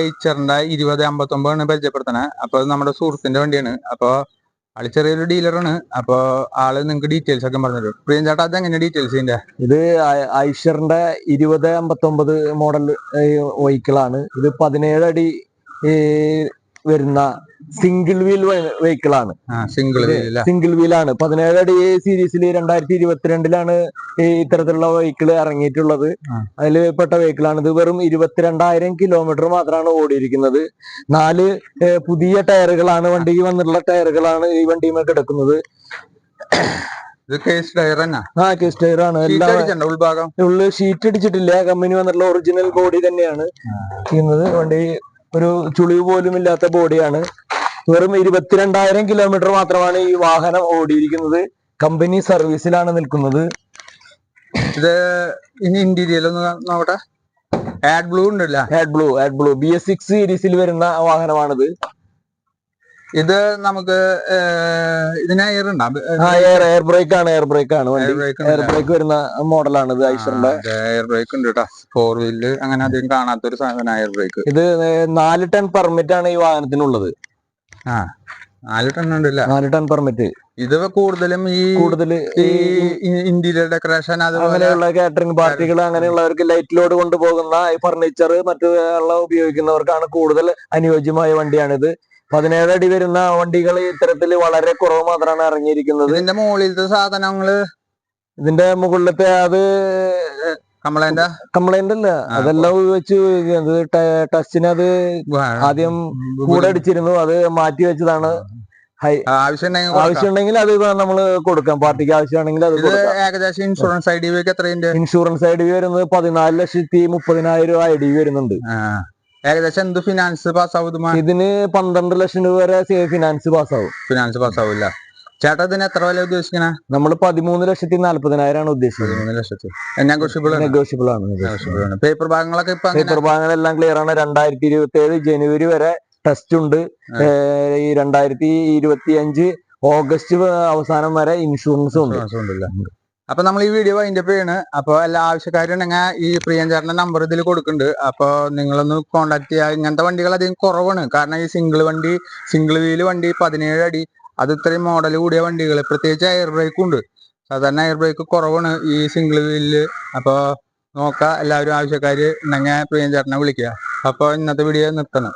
എയ്ച്ചറിന്റെ 2059 പരിചയപ്പെടുത്തണേ. അപ്പൊ നമ്മുടെ സുഹൃത്തിന്റെ വണ്ടിയാണ്. അപ്പൊ ആള് ചെറിയൊരു ഡീലറാണ്. അപ്പൊ ആള് നിങ്ങൾക്ക് ഡീറ്റെയിൽസ് ഒക്കെ പറഞ്ഞു തരും. പ്രിയൻ ചേട്ടാ, അതെങ്ങനെ ഡീറ്റെയിൽസ് ഇതിന്റെ? ഇത് ഐഷറിന്റെ 2059 മോഡൽ വെഹിക്കിളാണ്. ഇത് 17 അടി വരുന്ന സിംഗിൾ വീൽ വെഹിക്കിൾ ആണ്. സിംഗിൾ വീലാണ്. 17 അടി സീരീസിൽ 2022 ഇത്തരത്തിലുള്ള വെഹിക്കിൾ ഇറങ്ങിയിട്ടുള്ളത്. അതിൽ പെട്ട വെഹിക്കിളാണ് ഇത്. വെറും 22,000 കിലോമീറ്റർ മാത്രമാണ് ഓടിയിരിക്കുന്നത്. 4 പുതിയ ടയറുകളാണ് വണ്ടിക്ക് വന്നിട്ടുള്ള ടയറുകളാണ് ഈ വണ്ടിയുമേ കിടക്കുന്നത്. കേസ് ടയറാണ്. ഉള്ളിൽ ഷീറ്റ് അടിച്ചിട്ടില്ല. കമ്പനി വന്നിട്ടുള്ള ഒറിജിനൽ ബോഡി തന്നെയാണ് ചെയ്യുന്നത്. വണ്ടി ഒരു ചുളിവ് പോലും ഇല്ലാത്ത ബോഡിയാണ്. വെറും 22,000 കിലോമീറ്റർ മാത്രമാണ് ഈ വാഹനം ഓടിയിരിക്കുന്നത്. കമ്പനി സർവീസിലാണ് നിൽക്കുന്നത്. ഇത് ഇനി ഇന്റീരിയർ ഒന്ന് നോക്കട്ടെ. ആഡ് ബ്ലൂ ഉണ്ടല്ല? ആഡ് ബ്ലൂ BS6 സീരീസിൽ വരുന്ന വാഹനമാണിത്. ഇത് നമുക്ക് ഇതിന് എയർ ഉണ്ടോ? എയർ ബ്രേക്ക് ആണ്. എയർ ബ്രേക്ക് വരുന്ന മോഡലാണ് ഇത്. ഐഷറിന്റെ എയർ ബ്രേക്ക് ഉണ്ട് കേട്ടോ. 4 വീല് അങ്ങനെ അധികം കാണാത്തൊരു സാധനം എയർ ബ്രേക്ക്. ഇത് 4 ടൺ പെർമിറ്റ് ആണ് ഈ വാഹനത്തിനുള്ളത്. 4 ടൺ ഉണ്ടല്ല? 4 ടൺ പെർമിറ്റ്. ഇത് കൂടുതലും ഈ ഇന്റീരിയർ ഡെക്കറേഷൻ അങ്ങനെയുള്ള കാറ്ററിംഗ് പാർട്ടികൾ അങ്ങനെയുള്ളവർക്ക് ലൈറ്റ് ലോഡ് കൊണ്ടുപോകുന്ന ഫർണിച്ചർ മറ്റുള്ള ഉപയോഗിക്കുന്നവർക്കാണ് കൂടുതൽ അനുയോജ്യമായ വണ്ടിയാണിത്. 17 അടി വരുന്ന വണ്ടികൾ ഇത്തരത്തിൽ വളരെ കുറവ് മാത്രമാണ് ഇറങ്ങിയിരിക്കുന്നത്. ഇതിന്റെ മുകളിലത്തെ സാധനങ്ങള്, ഇതിന്റെ മുകളിലത്തെ അത് കംപ്ലൈന്റ് അല്ല, അതെല്ലാം വെച്ച് ടച്ചിന് അത് ആദ്യം കൂടെ അടിച്ചിരുന്നു. അത് മാറ്റി വെച്ചതാണ്. ആവശ്യമുണ്ടെങ്കിൽ അത് നമ്മള് കൊടുക്കാം. പാർട്ടിക്ക് ആവശ്യമാണെങ്കിൽ അത് ഏകദേശം ഇൻഷുറൻസ് ഐ ഡി വി എത്രയുണ്ട്? ഇൻഷുറൻസ് ഐ ഡി വി വരുന്നത് 14,30,000 ഐ ഡി വരുന്നുണ്ട്. ഏകദേശം എന്ത് ഫിനാൻസ് പാസ്സാവും? ഇതിന് 12 ലക്ഷം രൂപ വരെ ഫിനാൻസ് പാസ്സാവില്ല. ചേട്ടാ, ഇതിന് എത്ര വില ഉദ്ദേശിക്കണേ? നമ്മള് 13,40,000 ആണ് ഉദ്ദേശിക്കുന്നത്. 13,00,000 നെഗോഷ്യബിൾ ആണ്. പേപ്പർ ഭാഗങ്ങളെല്ലാം ക്ലിയർ ആണ്. 2027 ജനുവരി വരെ ടെസ്റ്റ് ഉണ്ട്. ഈ 2025 ഓഗസ്റ്റ് അവസാനം വരെ ഇൻഷുറൻസ് ഉണ്ട്. അപ്പൊ നമ്മൾ ഈ വീഡിയോ അതിന്റെ പേരാണ്. അപ്പൊ എല്ലാ ആവശ്യക്കാരുണ്ടെങ്കിൽ ഈ പ്രിയൻ ചേട്ടന്റെ നമ്പർ ഇതിൽ കൊടുക്കുന്നുണ്ട്. അപ്പൊ നിങ്ങളൊന്ന് കോണ്ടാക്ട് ചെയ്യുക. ഇങ്ങനത്തെ വണ്ടികൾ അധികം കുറവാണ്. കാരണം ഈ സിംഗിൾ വീല് വണ്ടി 17 അടി, അത് ഇത്രയും മോഡൽ കൂടിയ വണ്ടികൾ, പ്രത്യേകിച്ച് എയർ ബ്രേക്കും ഉണ്ട്. സാധാരണ എയർ ബ്രേക്ക് കുറവാണ് ഈ സിംഗിൾ വീലില്. അപ്പൊ നോക്കുക, എല്ലാവരും ആവശ്യക്കാര് ഉണ്ടെങ്കിൽ പ്രിയൻ ചേട്ടനെ വിളിക്കുക. അപ്പൊ ഇന്നത്തെ വീഡിയോ നിർത്തണം.